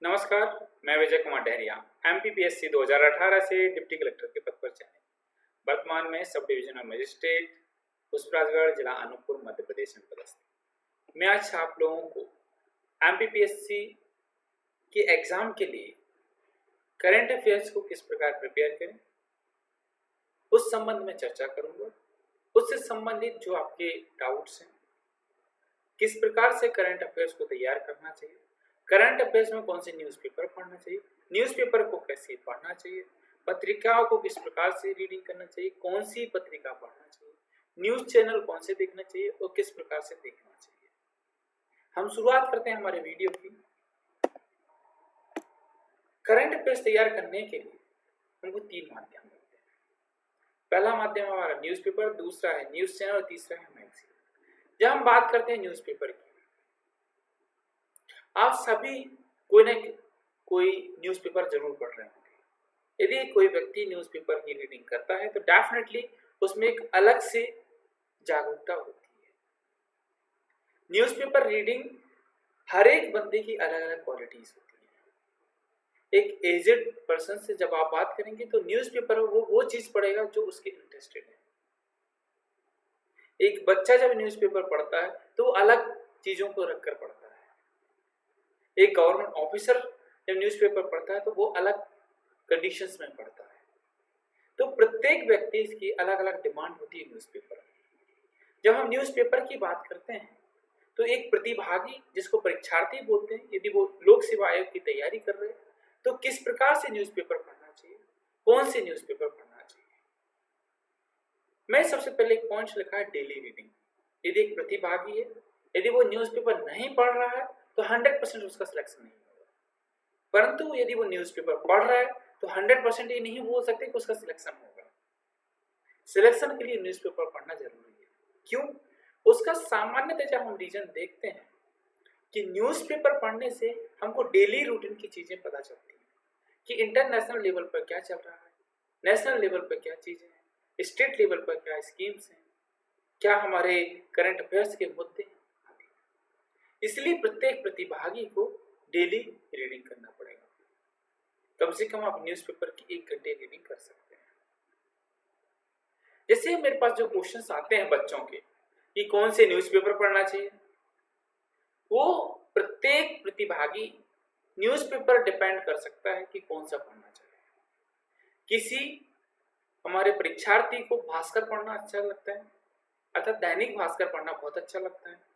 नमस्कार, मैं विजय कुमार डहरिया एमपीपीएससी 2018 से डिप्टी कलेक्टर के पद पर चयनित वर्तमान में सब डिविजनल मजिस्ट्रेट पुष्पराजगढ़ जिला अनूपपुर मध्य प्रदेश में पदस्थ। मैं आज आप लोगों को एमपीपीएससी के एग्जाम के लिए करंट अफेयर्स को किस प्रकार प्रिपेयर करें उस संबंध में चर्चा करूंगा। उससे संबंधित जो आपके डाउट्स हैं, किस प्रकार से करंट अफेयर्स को तैयार करना चाहिए, करंट अफेयर्स में कौन से न्यूज़पेपर पढ़ना चाहिए, न्यूज़पेपर को कैसे पढ़ना चाहिए, पत्रिकाओं को किस प्रकार से रीडिंग करना चाहिए, कौन सी पत्रिका पढ़ना चाहिए, न्यूज़ चैनल कौन से देखना चाहिए और किस प्रकार से देखना चाहिए। हम शुरुआत करते हैं हमारे वीडियो की। करंट अफेयर्स तैयार करने के लिए हमको 3 माध्यम मिलते हैं। पहला माध्यम हमारा न्यूज़पेपर, दूसरा है न्यूज़ चैनल और तीसरा है मैगजीन। जब हम बात करते हैं न्यूज़पेपर की, आप सभी कोई न कोई न्यूज़पेपर जरूर पढ़ रहे होंगे। यदि कोई व्यक्ति न्यूज़पेपर की रीडिंग करता है तो डेफिनेटली उसमें एक अलग से जागरूकता होती है। न्यूज़पेपर रीडिंग हर एक बंदे की अलग अलग क्वालिटीज होती है। एक एजेड पर्सन से जब आप बात करेंगे तो न्यूज़पेपर वो चीज पढ़ेगा जो उसके इंटरेस्टेड है। एक बच्चा जब न्यूज़पेपर पढ़ता है तो अलग चीजों को रखकर पढ़ता है। एक गवर्नमेंट ऑफिसर जब न्यूज़पेपर पढ़ता है तो वो अलग कंडीशंस में पढ़ता है। तो प्रत्येक व्यक्ति की अलग अलग डिमांड होती है न्यूज़पेपर। जब हम न्यूज़पेपर की बात करते हैं तो एक प्रतिभागी, जिसको परीक्षार्थी बोलते हैं, यदि वो लोक सेवा आयोग की तैयारी कर रहे हैं तो किस प्रकार से न्यूज़पेपर पढ़ना चाहिए, कौन से न्यूज़पेपर पढ़ना चाहिए। मैं सबसे पहले एक पॉइंट लिखा है डेली रीडिंग। यदि एक प्रतिभागी है, यदि वो न्यूज़पेपर नहीं पढ़ रहा है तो 100% उसका सिलेक्शन नहीं होगा। परंतु यदि वो न्यूज़पेपर पढ़ रहा है तो 100% ये नहीं बोल सकते कि उसका सिलेक्शन होगा। सिलेक्शन के लिए न्यूज़पेपर पढ़ना जरूरी है। क्यों? उसका सामान्यतः जब हम रीजन देखते हैं कि न्यूज़पेपर पढ़ने से हमको डेली रूटीन की चीजें पता चलती हैं कि इंटरनेशनल लेवल पर क्या चल रहा है, नेशनल लेवल पर क्या चीजें हैं, स्टेट लेवल पर क्या स्कीम्स हैं, क्या हमारे करंट अफेयर्स के मुद्दे हैं। इसलिए प्रत्येक प्रतिभागी को डेली रीडिंग करना पड़ेगा। कम से कम आप न्यूज़पेपर की 1 घंटे रीडिंग कर सकते हैं। जैसे मेरे पास जो क्वेश्चंस आते हैं बच्चों के कि कौन से न्यूज़पेपर पढ़ना चाहिए, वो प्रत्येक प्रतिभागी न्यूज़पेपर डिपेंड कर सकता है कि कौन सा पढ़ना चाहिए। किसी हमारे परीक्षार्थी को भास्कर पढ़ना अच्छा लगता है, अर्थात दैनिक भास्कर पढ़ना बहुत अच्छा लगता है।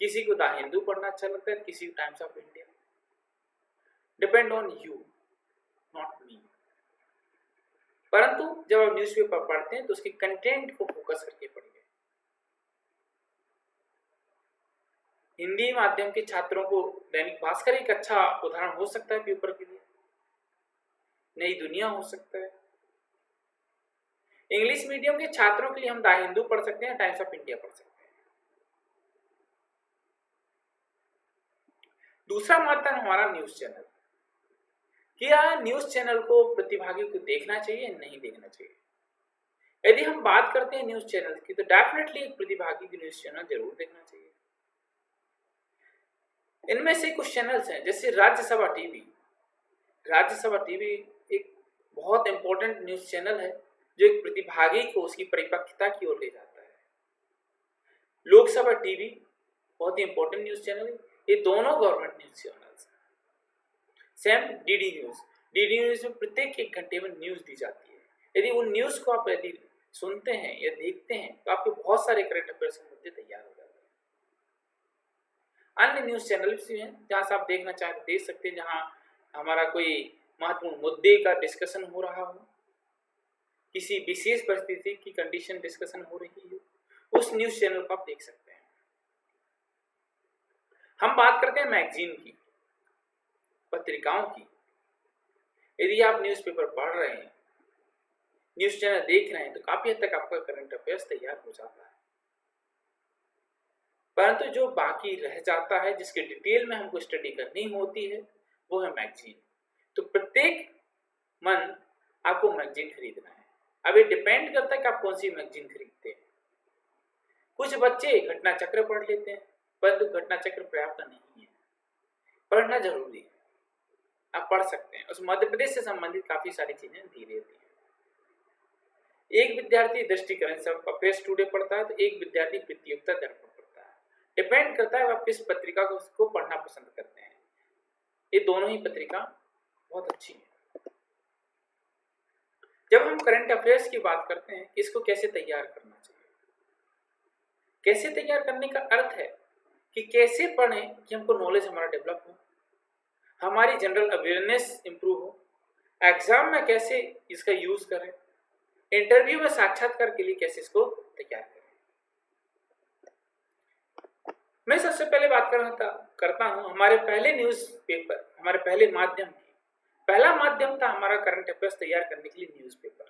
किसी को द हिंदू पढ़ना अच्छा लगता है, किसी को times of India. Depend on you, not me. परंतु जब आप न्यूज़पेपर पढ़ते हैं तो उसके कंटेंट को फोकस करके पढ़िए। हिंदी माध्यम के छात्रों को दैनिक भास्कर एक अच्छा उदाहरण हो सकता है पेपर के लिए, नई दुनिया हो सकता है। इंग्लिश मीडियम के छात्रों के लिए हम द हिंदू पढ़ सकते हैं, टाइम्स ऑफ इंडिया पढ़ सकते हैं। दूसरा माध्यम हमारा न्यूज़ चैनल। क्या न्यूज़ चैनल को प्रतिभागी को देखना चाहिए, नहीं देखना चाहिए। यदि हम बात करते हैं न्यूज़ चैनल की तो डेफिनेटली एक प्रतिभागी की न्यूज़ चैनल जरूर देखना चाहिए। इनमें से कुछ चैनल्स हैं जैसे राज्यसभा टीवी। राज्यसभा टीवी एक बहुत इंपॉर्टेंट न्यूज़ चैनल है जो एक प्रतिभागी को उसकी परिपक्वता की ओर ले जाता है। लोकसभा टीवी बहुत ही इंपॉर्टेंट न्यूज़ चैनल है। ये दोनों गवर्नमेंट न्यूज़ चैनल्स हैं। Same DD news. DD news में प्रत्येक 1 घंटे में न्यूज़ दी जाती है। यदि उन न्यूज़ को आप यदि सुनते हैं या देखते हैं तो आपके बहुत सारे करंट अफेयर्स के मुद्दे तैयार हो जाते हैं। अन्य न्यूज़ चैनल्स भी हैं जहाँ से आप देखना चाहें तो देख सकते हैं, जहाँ हमारा कोई महत्वपूर्ण मुद्दे का डिस्कशन हो रहा हो, किसी विशेष परिस्थिति की कंडीशन डिस्कशन हो रही हो, उस न्यूज़ चैनल को आप देख सकते हैं। हम बात करते हैं मैगजीन की, पत्रिकाओं की। यदि आप न्यूज़पेपर पढ़ रहे हैं, न्यूज़ चैनल देख रहे हैं तो काफी हद तक आपका करंट अफेयर्स तैयार हो जाता है। परंतु जो बाकी रह जाता है, जिसके डिटेल में हमको स्टडी करनी होती है, वो है मैगजीन। तो प्रत्येक मन आपको मैगजीन खरीदना है। अब ये डिपेंड करता है कि आप कौन सी मैगजीन खरीदते हैं। कुछ बच्चे घटना चक्र पढ़ लेते हैं, परंतु घटना चक्र पर्याप्त नहीं है, पढ़ना जरूरी है। आप पढ़ सकते हैं। उस मध्य प्रदेश से संबंधित काफी सारी चीजें दी रहती हैं। एक विद्यार्थी दृष्टिकरण से अफेयर्स टुडे पढ़ता है तो एक विद्यार्थी प्रतियोगिता दर्पण पढ़ता है। डिपेंड करता है आप किस पत्रिका को उसको पढ़ना पसंद करते हैं। ये दोनों ही पत्रिका बहुत अच्छी है। जब हम करंट अफेयर्स की बात करते हैं कि इसको कैसे तैयार करना चाहिए, कैसे तैयार करने का अर्थ है कि कैसे पढ़ें कि हमको नॉलेज हमारा डेवलप हो, हमारी जनरल अवेयरनेस इंप्रूव हो, एग्जाम में कैसे इसका यूज करें, इंटरव्यू में साक्षात्कार के लिए कैसे इसको तैयार करें। मैं सबसे पहले बात करता हूं हमारे पहले न्यूज़पेपर, हमारे पहले माध्यम की। पहला माध्यम था हमारा करंट अफेयर्स तैयार करने के लिए न्यूज़पेपर।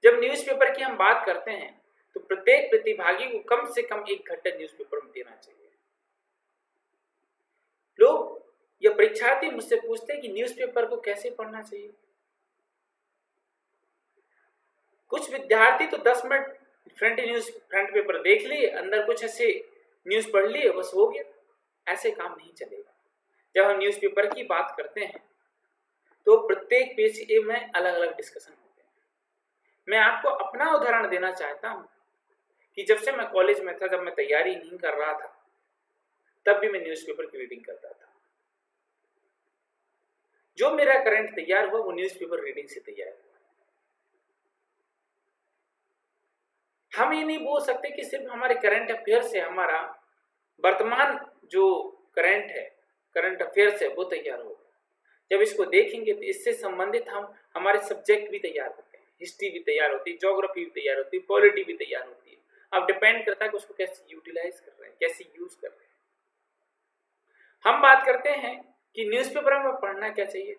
जब न्यूज़पेपर की हम बात करते हैं तो प्रत्येक प्रतिभागी को कम से कम 1 घंटा न्यूज़पेपर में देना चाहिए। लोग या परीक्षार्थी मुझसे पूछते हैं कि न्यूज़पेपर को कैसे पढ़ना चाहिए। कुछ विद्यार्थी तो 10 मिनट फ्रंट पेपर देख लिए, अंदर कुछ ऐसे न्यूज़ पढ़ लिए, बस हो गया। ऐसे काम नहीं चलेगा। जब हम न्यूज़पेपर की बात करते हैं तो प्रत्येक पेज में अलग अलग डिस्कशन होते हैं। मैं आपको अपना उदाहरण देना चाहता हूं कि जब से मैं कॉलेज में था, जब मैं तैयारी नहीं कर रहा था, तब भी मैं न्यूज़पेपर की रीडिंग करता था। जो मेरा करंट तैयार हुआ वो न्यूज़पेपर रीडिंग से तैयार हुआ। हम ये नहीं बोल सकते कि सिर्फ हमारे करंट अफेयर से हमारा वर्तमान जो करंट अफेयर्स है वो तैयार होगा। जब इसको देखेंगे तो इससे संबंधित हम हमारे सब्जेक्ट भी तैयार होते हैं, हिस्ट्री भी तैयार होती है, ज्योग्राफी भी तैयार होती है, पॉलिटी भी तैयार होती है। अब डिपेंड करता है कि उसको कैसे यूटिलाइज कर रहे हैं, कैसे यूज कर रहे हैं। हम बात करते हैं कि न्यूज़पेपर में पढ़ना क्या चाहिए।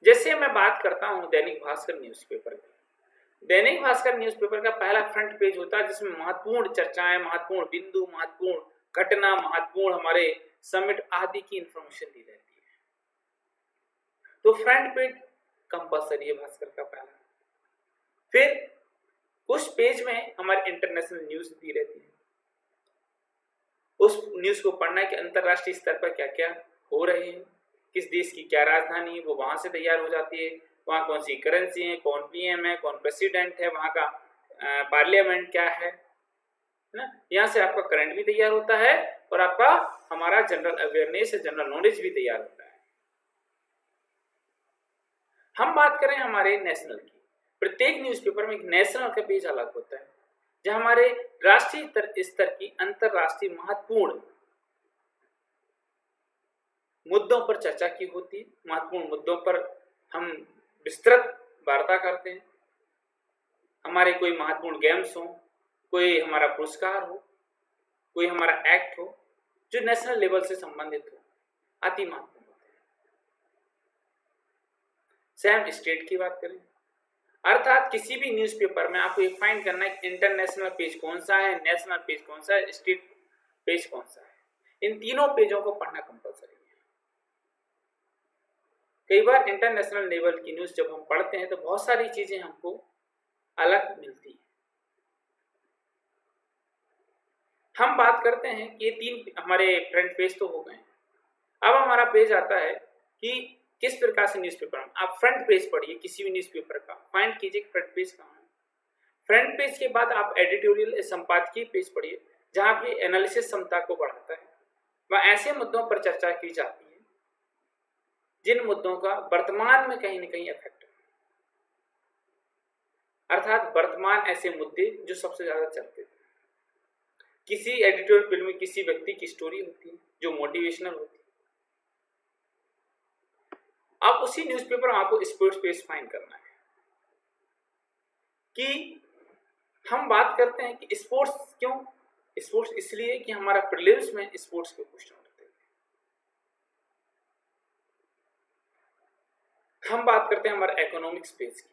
जैसे मैं बात करता हूं दैनिक भास्कर न्यूज़पेपर की। दैनिक भास्कर न्यूज़पेपर का पहला फ्रंट पेज होता है जिसमें महत्वपूर्ण चर्चाएं, महत्वपूर्ण बिंदु, महत्वपूर्ण घटना, महत्वपूर्ण हमारे समिट आदि की इंफॉर्मेशन दी रहती है। तो फ्रंट पेज कंपलसरी है भास्कर का पहला। फिर उस पेज में हमारी इंटरनेशनल न्यूज दी रहती है। उस न्यूज को पढ़ना है कि अंतरराष्ट्रीय स्तर पर क्या क्या हो रहे हैं, किस देश की क्या राजधानी है, वो वहां से तैयार हो जाती है। वहाँ कौन सी करेंसी है, कौन पीएम है, कौन प्रेसिडेंट है, वहाँ का पार्लियामेंट क्या है ना। यहाँ से आपका करंट भी तैयार होता है और आपका हमारा जनरल अवेयरनेस, जनरल नॉलेज भी तैयार होता है। हम बात करें हमारे नेशनल की, प्रत्येक न्यूज़पेपर में एक नेशनल का पेज अलग होता है जहाँ हमारे राष्ट्रीय स्तर की अंतरराष्ट्रीय महत्वपूर्ण मुद्दों पर चर्चा की होती है। महत्वपूर्ण मुद्दों पर हम विस्तृत वार्ता करते हैं। हमारे कोई महत्वपूर्ण गेम्स हो, कोई हमारा पुरस्कार हो, कोई हमारा एक्ट हो जो नेशनल लेवल से संबंधित हो, अति महत्वपूर्ण होते हैं। सेम स्टेट की बात करें, अर्थात किसी भी न्यूज़पेपर में आपको ये फाइंड करना है इंटरनेशनल पेज कौन सा है, नेशनल पेज कौन सा है, स्टेट पेज कौन सा है। इन तीनों पेजों को पढ़ना कंपलसरी है। कई बार इंटरनेशनल लेवल की न्यूज़ जब हम पढ़ते हैं तो बहुत सारी चीजें हमको अलग मिलती है। हम बात करते हैं कि ये 3 हमारे फ्रंट पेज तो हो गए। अब हमारा पेज आता है कि किस प्रकार से न्यूज़पेपर में आप फ्रंट पेज पढ़िए। किसी भी न्यूज़पेपर का फाइंड कीजिए फ्रंट पेज कहाँ है। फ्रंट पेज के बाद आप एडिटोरियल संपादकीय पेज पढ़िए जहाँ की एनालिसिस क्षमता को बढ़ाता है। वह ऐसे मुद्दों पर चर्चा की जाती है जिन मुद्दों का वर्तमान में कहीं न कहीं इफेक्ट है, अर्थात वर्तमान ऐसे मुद्दे जो सबसे ज्यादा चलते थे। किसी एडिटोरियल फिल्म में किसी व्यक्ति की स्टोरी होती है जो मोटिवेशनल होती है। अब उसी न्यूज़पेपर में आपको स्पोर्ट्स पेज फाइंड करना है कि हम बात करते हैं कि स्पोर्ट्स क्यों। स्पोर्ट्स इसलिए कि हमारा प्रीलिम्स में स्पोर्ट्स के क्वेश्चन होते हैं। हम बात करते हैं हमारे इकोनॉमिक्स पेज की।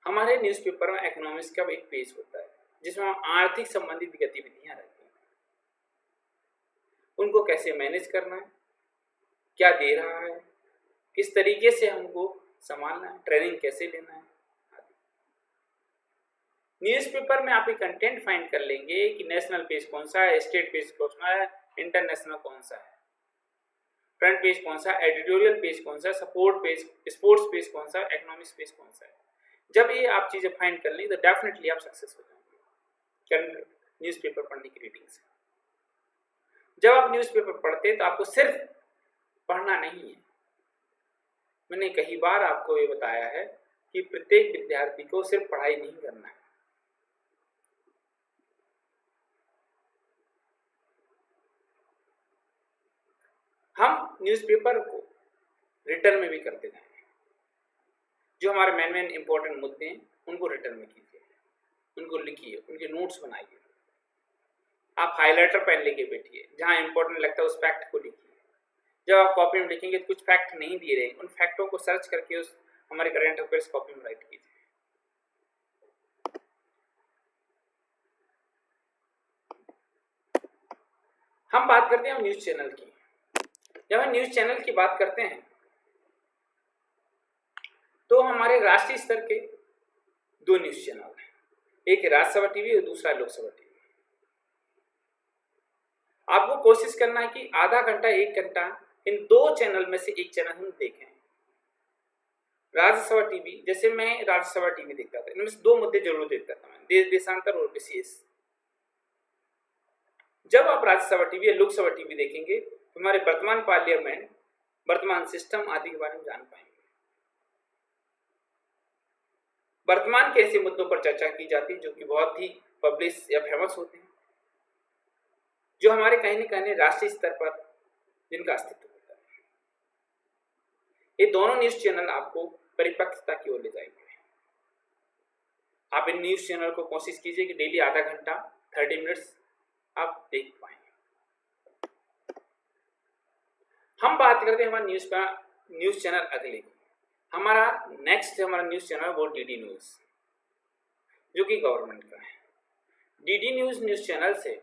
हमारे न्यूज़पेपर में इकोनॉमिक्स का एक पेज होता है जिसमें आर्थिक संबंधित गतिविधियां रहती हैं, उनको कैसे मैनेज करना है, क्या दे रहा है, किस तरीके से हमको संभालना है, ट्रेनिंग कैसे लेना है आदि। न्यूज़पेपर में आप एक कंटेंट फाइंड कर लेंगे कि नेशनल पेज कौन सा है, स्टेट पेज कौन सा है, इंटरनेशनल कौन सा है। फ्रंट पेज कौन सा, एडिटोरियल पेज कौन सा, सपोर्ट पेज, स्पोर्ट्स पेज कौन सा, इकोनॉमिक्स पेज कौन सा है। जब ये आप चीजें फाइंड कर लें तो डेफिनेटली आप सक्सेस हो जाएंगे न्यूज़पेपर पढ़ने की रीडिंग से। जब आप न्यूज़पेपर पढ़ते हैं तो आपको सिर्फ पढ़ना नहीं है, मैंने कई बार आपको ये बताया है कि प्रत्येक विद्यार्थी को सिर्फ पढ़ाई नहीं करना है, हम न्यूज़पेपर को रिटर्न में भी करते जाएंगे। जो हमारे मेन इंपॉर्टेंट मुद्दे हैं उनको रिटर्न में कीजिए, उनको लिखिए, उनके नोट्स बनाइए। आप हाइलाइटर पेन लेके बैठिए, जहाँ इंपॉर्टेंट लगता है उस फैक्ट को लिखिए। जब आप कॉपी में लिखेंगे तो कुछ फैक्ट नहीं दिए रहे, उन फैक्टों को सर्च करके उस हमारे करंट अफेयर्स कॉपी में राइट कीजिए। हम बात करते हैं न्यूज़ चैनल की। जब हम न्यूज़ चैनल की बात करते हैं तो हमारे राष्ट्रीय स्तर के दो न्यूज़ चैनल हैं, एक राज्यसभा टीवी और दूसरा लोकसभा टीवी। आपको कोशिश करना है कि आधा घंटा 1 घंटा इन दो चैनल में से एक चैनल हम देखें। राज्यसभा टीवी, जैसे मैं राज्यसभा टीवी देखता था, इनमें से 2 मुद्दे जरूर देखता था मैं, देश देशांतर और विशेष। जब आप राज्यसभा टीवी या लोकसभा टीवी देखेंगे तो हमारे वर्तमान पार्लियामेंट, वर्तमान सिस्टम आदि के बारे में जान पाएंगे। वर्तमान के ऐसे मुद्दों पर चर्चा की जाती है जो कि बहुत ही पब्लिश या फेमस होते हैं, जो हमारे कहीं न कहीं राष्ट्रीय स्तर पर जिनका अस्तित्व होता है। ये दोनों न्यूज़ चैनल आपको परिपक्वता की ओर ले जाएंगे। आप इन न्यूज़ चैनल को कोशिश कीजिए कि डेली आधा घंटा 30 मिनट्स आप देख पाएंगे। हम बात करते हैं हमारा न्यूज़ चैनल अगले। हमारा नेक्स्ट हमारा न्यूज़ चैनल वो डीडी न्यूज़, जो कि गवर्नमेंट का है। डीडी न्यूज़ चैनल से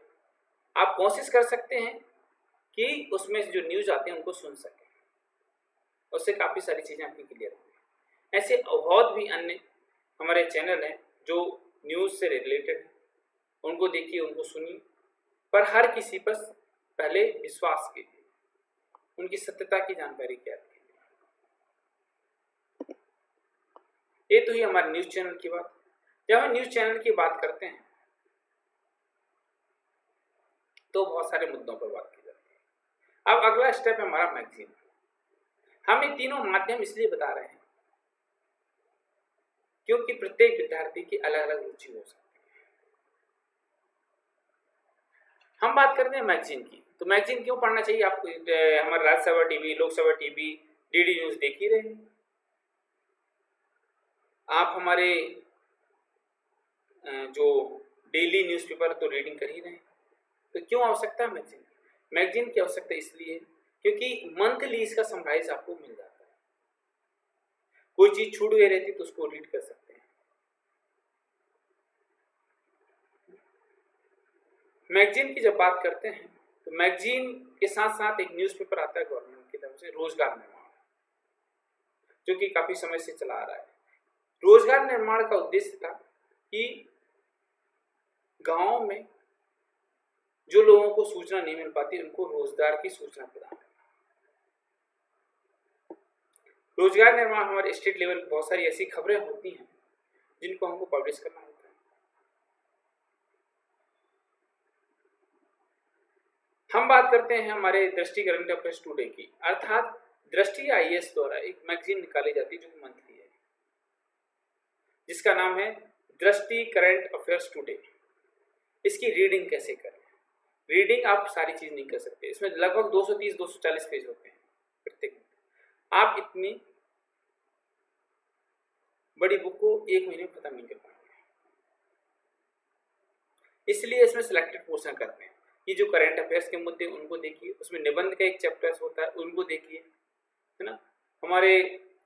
आप कोशिश कर सकते हैं कि उसमें जो न्यूज़ आते हैं उनको सुन सकें, उससे काफ़ी सारी चीज़ें आपकी क्लियर होंगी। ऐसे बहुत भी अन्य हमारे चैनल हैं जो न्यूज़ से रिलेटेड हैं, उनको देखिए, उनको सुनिए, पर हर किसी पर पहले विश्वास कीजिए, उनकी सत्यता की जानकारी क्या है। ये तो ही हमारे न्यूज़ चैनल की बात। जब हम न्यूज़ चैनल की बात करते हैं तो बहुत सारे मुद्दों पर बात की जाती है। अब अगला स्टेप है हमारा मैगजीन। हम ये तीनों माध्यम इसलिए बता रहे हैं क्योंकि प्रत्येक विद्यार्थी की अलग अलग रुचि हो सकती है। हम बात करते हैं मैगजीन की, तो मैगजीन क्यों पढ़ना चाहिए आपको? हमारे Rajya Sabha TV, Lok Sabha TV, DD news देख ही रहे हैं आप, हमारे जो डेली न्यूज़पेपर तो रीडिंग कर ही रहे हैं, तो क्यों आवश्यकता है मैगजीन? मैगजीन की आवश्यकता इसलिए क्योंकि मंथली इसका समराइज आपको मिल जाता है। कोई चीज छूट गई रहती तो उसको रीड कर सकते हैं। मैगजीन की जब बात करते हैं तो मैगजीन के साथ साथ एक न्यूज़पेपर आता है गवर्नमेंट की तरफ से, रोजगार निर्माण, जो कि काफी समय से चला आ रहा है। रोजगार निर्माण का उद्देश्य था कि गांव में जो लोगों को सूचना नहीं मिल पाती उनको रोजगार की सूचना प्रदान करना। रोजगार निर्माण हमारे स्टेट लेवल पर बहुत सारी ऐसी खबरें होती हैं जिनको हमको पब्लिश करना होता है। हम बात करते हैं हमारे दृष्टि करंट अफेयर्स टुडे की, अर्थात दृष्टि आईएएस द्वारा एक मैगजीन निकाली जाती है जो मंथली है, जिसका नाम है दृष्टि करंट अफेयर्स टुडे। इसकी रीडिंग कैसे करें? रीडिंग आप सारी चीज नहीं कर सकते, इसमें लगभग 230-240 पेज होते हैं प्रत्येक। आप इतनी बड़ी बुक को 1 महीने में खत्म नहीं कर पाएंगे, इसलिए इसमें सिलेक्टेड पोर्शन करते हैं कि जो करंट अफेयर्स के मुद्दे उनको देखिए, उसमें निबंध का एक चैप्टर होता है उनको देखिए, है ना। हमारे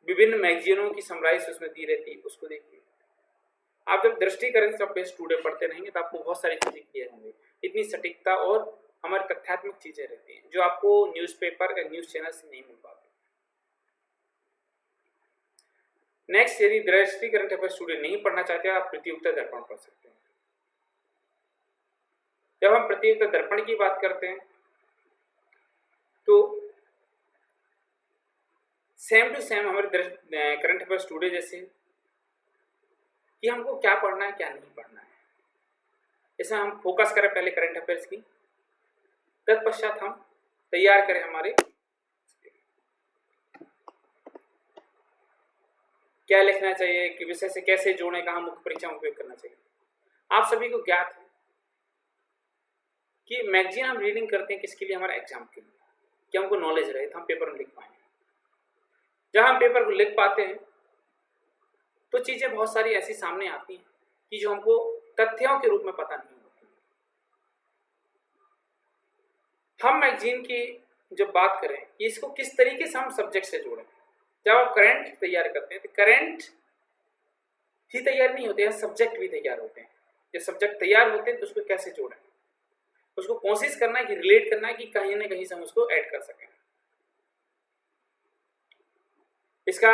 विभिन्न मैगजीनों की समराइज उसमें दी रहती है, उसको देखिए। आप जब दृष्टि करंट अफेयर्स टुडे पढ़ते रहेंगे तो आपको बहुत सारी चीजें क्लियर होंगी। इतनी सटीकता और हमारी तथ्यात्मक चीजें रहती हैं जो आपको न्यूज़पेपर या न्यूज़ चैनल से नहीं मिल पाती। नेक्स्ट, यदि दृष्टि करंट अफेयर्स टुडे नहीं पढ़ना चाहते आप प्रतियोगिता दर्पण पढ़ सकते हैं। जब हम प्रतियोगिता दर्पण की बात करते हैं तो सेम टू सेम हमारे करंट अफेयर स्टूडियो जैसे कि हमको क्या पढ़ना है क्या नहीं पढ़ना है, इससे हम फोकस करें पहले करंट अफेयर्स की, तत्पश्चात हम तैयार करें हमारे क्या लिखना चाहिए, कि विषय से कैसे जोड़ें, कहाँ मुख्य परीक्षा में उपयोग करना चाहिए। आप सभी को ज्ञात है कि मैगजीन हम रीडिंग करते हैं किसके लिए, हमारे एग्जाम के लिए, कि हमको नॉलेज रहे तो हम पेपर में लिख पाएंगे। जब हम पेपर को लिख पाते हैं तो चीजें बहुत सारी ऐसी सामने आती हैं कि जो हमको तथ्यों के रूप में पता नहीं होती। हम मैगजीन की जब बात करें कि इसको किस तरीके से हम सब्जेक्ट से जोड़ें, जब आप करंट तैयार करते हैं तो करंट ही तैयार नहीं होते हैं, सब्जेक्ट भी तैयार होते हैं। जब सब्जेक्ट तैयार होते हैं तो उसको कैसे जोड़ें, उसको कोशिश करना है कि रिलेट करना है कि कहीं ना कहीं से हम उसको ऐड कर सकें। इसका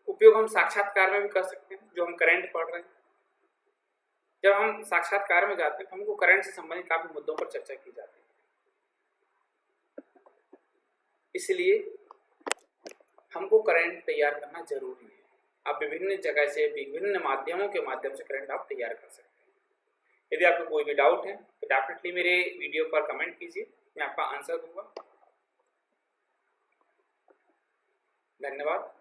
उपयोग हम साक्षात्कार में भी कर सकते हैं, जो हम करंट पढ़ रहे हैं। जब हम साक्षात्कार में जाते हैं तो हमको करंट से संबंधित काफी मुद्दों पर चर्चा की जाती है, इसलिए हमको करंट तैयार करना जरूरी है। आप विभिन्न जगह से, विभिन्न माध्यमों के माध्यम से करंट आप तैयार कर सकते हैं। यदि आपको कोई भी डाउट है तो डेफिनेटली मेरे वीडियो पर कमेंट कीजिए, मैं आपका आंसर दूंगा। धन्यवाद।